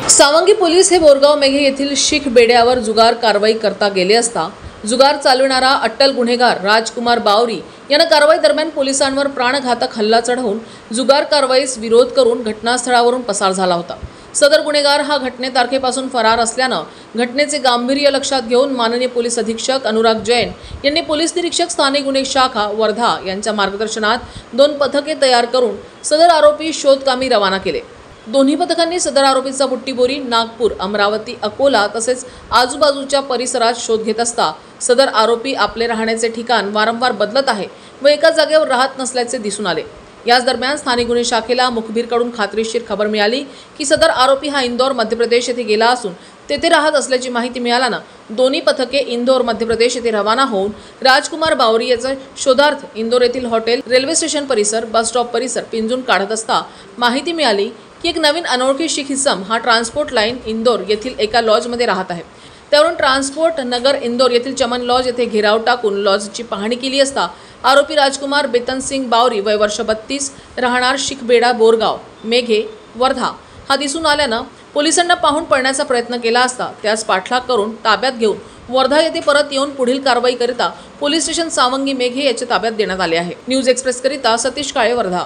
Sawangi police हे बोरगाव मेघे येथील शीख बेड्यावर जुगार कारवाई करता गेले असता जुगार चालविणारा अट्टल गुन्हेगार राजकुमार बावरी यांना कारवाई दरम्यान पोलिसांवर प्राणघातक हल्ला चढवून जुगार कारवाईस विरोध करून घटनास्थळावरून पसार झाला होता। सदर गुन्हेगार हा घटनेतारखेपासून फरार असल्यानं घटनेचे गांभीर्य लक्षात घेऊन माननीय पोलीस अधीक्षक अनुराग जैन यांनी पोलीस निरीक्षक स्थानिक गुन्हे शाखा वर्धा यांच्या मार्गदर्शनात 2 पथके तयार करून सदर आरोपी शोधकामी रवाना केले। दोन्ही पथकांनी सदर आरोपीचा बुट्टीबोरी, नागपूर, अमरावती, अकोला तसेच आजूबाजूच्या परिसरात शोध घेत असता सदर आरोपी आपले राहण्याचे ठिकाण वारंवार बदलत आहे व एका जागेवर राहत नसल्याचे दिसून आले। याच दरम्यान स्थानिक गुन्हे शाखेला मुखबिरकडून खात्रीशीर खबर मिळाली की सदर आरोपी हा इंदौर मध्य प्रदेश येथे गेला असून तेथे राहत असल्याची माहिती मिळाल्यानं दोन्ही पथके इंदौर मध्य प्रदेश येथे रवाना होऊन राजकुमार बावरी याचा शोधार्थ इंदौर येथील हॉटेल, रेल्वे स्टेशन परिसर, बस स्टॉप परिसर पिंजून काढत असता माहिती मिळाली की एक नवीन अनोळखी शीख इसम हा ट्रान्सपोर्ट लाईन इंदौर येथील एका लॉजमध्ये राहत आहे। त्यावरून ट्रान्सपोर्ट नगर इंदौर येथील चमन लॉज येथे घेराव टाकून लॉजची पाहणी केली असता आरोपी राजकुमार बेतन सिंग बावरी वय वर्ष 32 राहणार शीख बेडा बोरगाव मेघे वर्धा हा दिसून आल्यानं पोलिसांना पाहून पळण्याचा प्रयत्न केला असता त्यास पाठलाग करून ताब्यात घेऊन वर्धा येथे परत येऊन पुढील कारवाई करिता पोलीस स्टेशन सावंगी मेघे याच्या ताब्यात देण्यात आले आहे। न्यूज एक्सप्रेस करिता सतीश काळे, वर्धा।